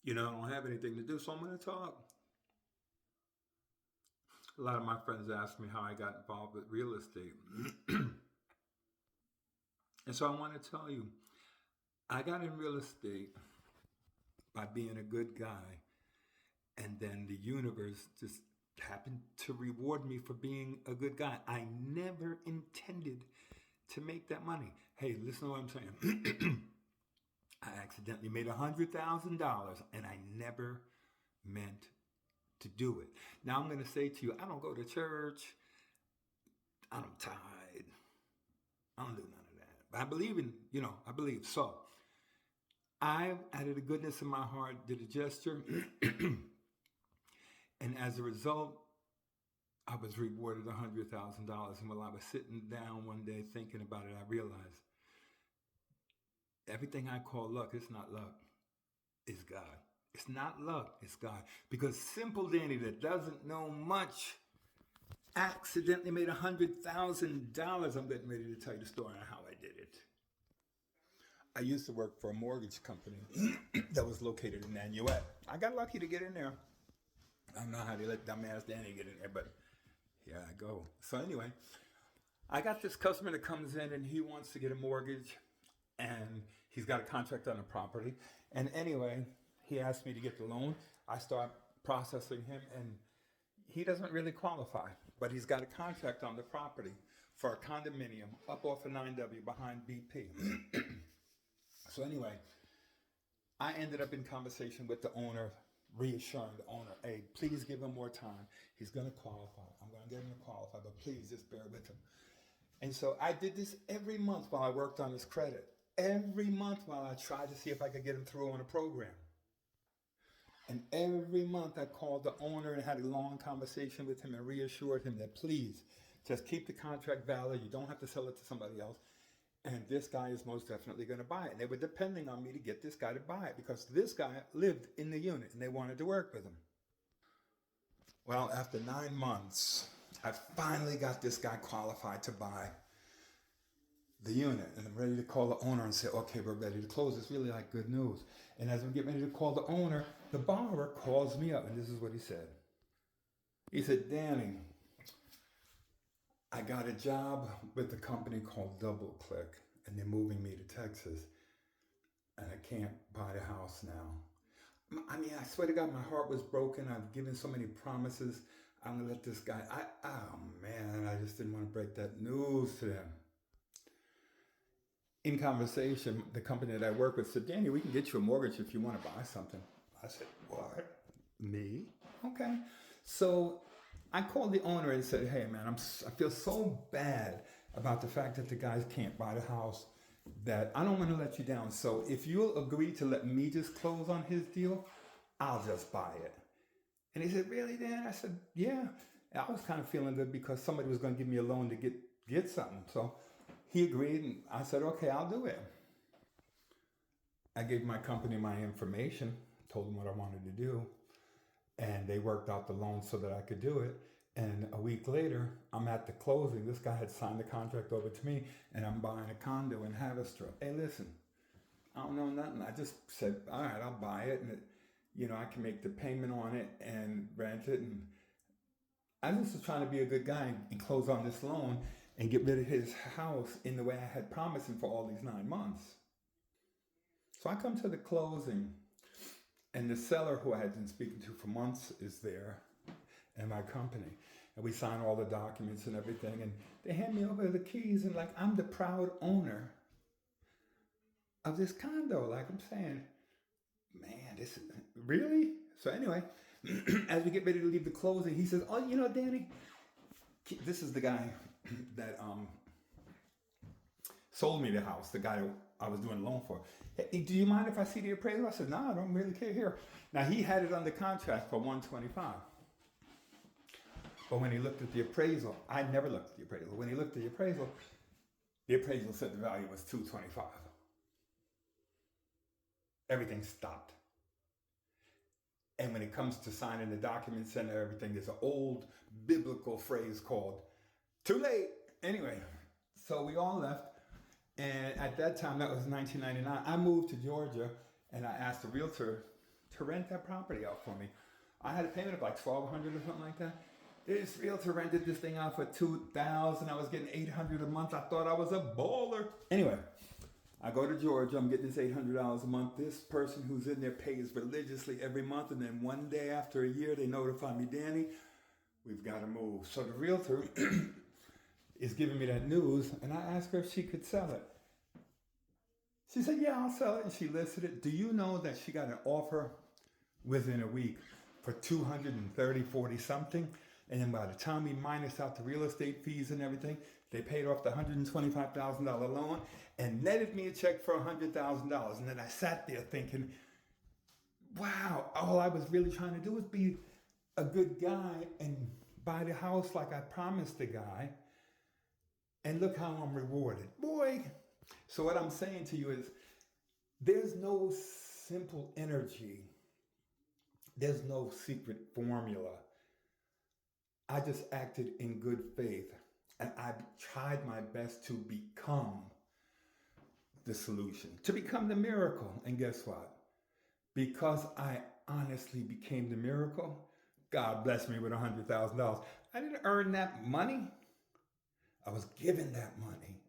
I don't have anything to do, so I'm going to talk. A lot of my friends ask me how I got involved with real estate. And so I want to tell you, I got in real estate by being a good guy. And then the universe just happened to reward me for being a good guy. I never intended to make that money. Hey, listen to what I'm saying. I accidentally made $100,000 and I never meant to do it. Now I'm going to say to you, I don't go to church. I don't tithe. I don't do none of that. But I believe in, I believe. So I, out of the goodness of my heart, did a gesture. And as a result, I was rewarded $100,000. And while I was sitting down one day thinking about it, I realized everything I call luck, it's not luck, it's God. It's not luck, it's God. Because simple Danny that doesn't know much accidentally made $100,000. I'm getting ready to tell you the story on how I did it. I used to work for a mortgage company that was located in Nanuet. I got lucky to get in there. I don't know how they let dumbass Danny get in there, but here I go. So anyway, I got this customer that comes in and he wants to get a mortgage and he's got a contract on a property. And anyway, he asked me to get the loan. I start processing him and he doesn't really qualify, but he's got a contract on the property for a condominium up off of 9W behind BP. So anyway, I ended up in conversation with the owner, reassuring the owner, hey, please give him more time. He's going to qualify. I'm going to get him to qualify, but please just bear with him. And so I did this every month while I worked on his credit. Every month while I tried to see if I could get him through on a program. And every month I called the owner and had a long conversation with him and reassured him that please, just keep the contract valid. You don't have to sell it to somebody else. And this guy is most definitely going to buy it. And they were depending on me to get this guy to buy it because this guy lived in the unit and they wanted to work with him. Well, after 9 months, I finally got this guy qualified to buy the unit. And I'm ready to call the owner and say, okay, we're ready to close. It's really like good news. And as I'm getting ready to call the owner, the borrower calls me up and this is what he said. He said, Danny, I got a job with a company called DoubleClick and they're moving me to Texas and I can't buy the house now. I mean, I swear to God, my heart was broken. I've given so many promises. I'm going to let this guy, I just didn't want to break that news to them. In conversation, the company that I work with said, Danny, we can get you a mortgage if you want to buy something. I said, what? Me? Okay. So I called the owner and said, hey, man, I feel so bad about the fact that the guys can't buy the house that I don't want to let you down. So if you'll agree to let me just close on his deal, I'll just buy it. And he said, really, Dan? I said, yeah. And I was kind of feeling good because somebody was going to give me a loan to get something. So he agreed and I said, okay, I'll do it. I gave my company my information, told them what I wanted to do. And they worked out the loan so that I could do it. And a week later, I'm at the closing. This guy had signed the contract over to me, and I'm buying a condo in Haverstraw. Hey, listen, I don't know nothing. I just said, all right, I'll buy it. And, I can make the payment on it and rent it. And I just was trying to be a good guy and close on this loan and get rid of his house in the way I had promised him for all these 9 months. So I come to the closing. And the seller who I had been speaking to for months is there in my company. And we sign all the documents and everything. And they hand me over the keys and like, I'm the proud owner of this condo. Like I'm saying, man, this is really? So anyway, as we get ready to leave the closing, he says, oh, Danny, this is the guy that sold me the house, the guy I was doing a loan for. Hey, do you mind if I see the appraisal? I said, no, I don't really care here. Now, he had it under contract for $125. But when he looked at the appraisal, I never looked at the appraisal. When he looked at the appraisal said the value was $225. Everything stopped. And when it comes to signing the documents and everything, there's an old biblical phrase called, too late. Anyway, so we all left. And at that time, that was 1999, I moved to Georgia and I asked the realtor to rent that property out for me. I had a payment of like $1,200 or something like that. This realtor rented this thing out for $2,000. I was getting $800 a month. I thought I was a baller. Anyway, I go to Georgia. I'm getting this $800 a month. This person who's in there pays religiously every month, and then one day after a year, they notify me, Danny, we've got to move. So the realtor is giving me that news, and I asked her if she could sell it. She said, yeah, I'll sell it, and she listed it. Do you know that she got an offer within a week for $230,40 something? And then by the time we minus out the real estate fees and everything, they paid off the $125,000 loan and netted me a check for $100,000. And then I sat there thinking, wow, all I was really trying to do was be a good guy and buy the house like I promised the guy. And look how I'm rewarded. Boy. So what I'm saying to you is there's no simple energy. There's no secret formula. I just acted in good faith, and I tried my best to become the solution, to become the miracle. And guess what? Because I honestly became the miracle, God blessed me with $100,000. I didn't earn that money. I was given that money.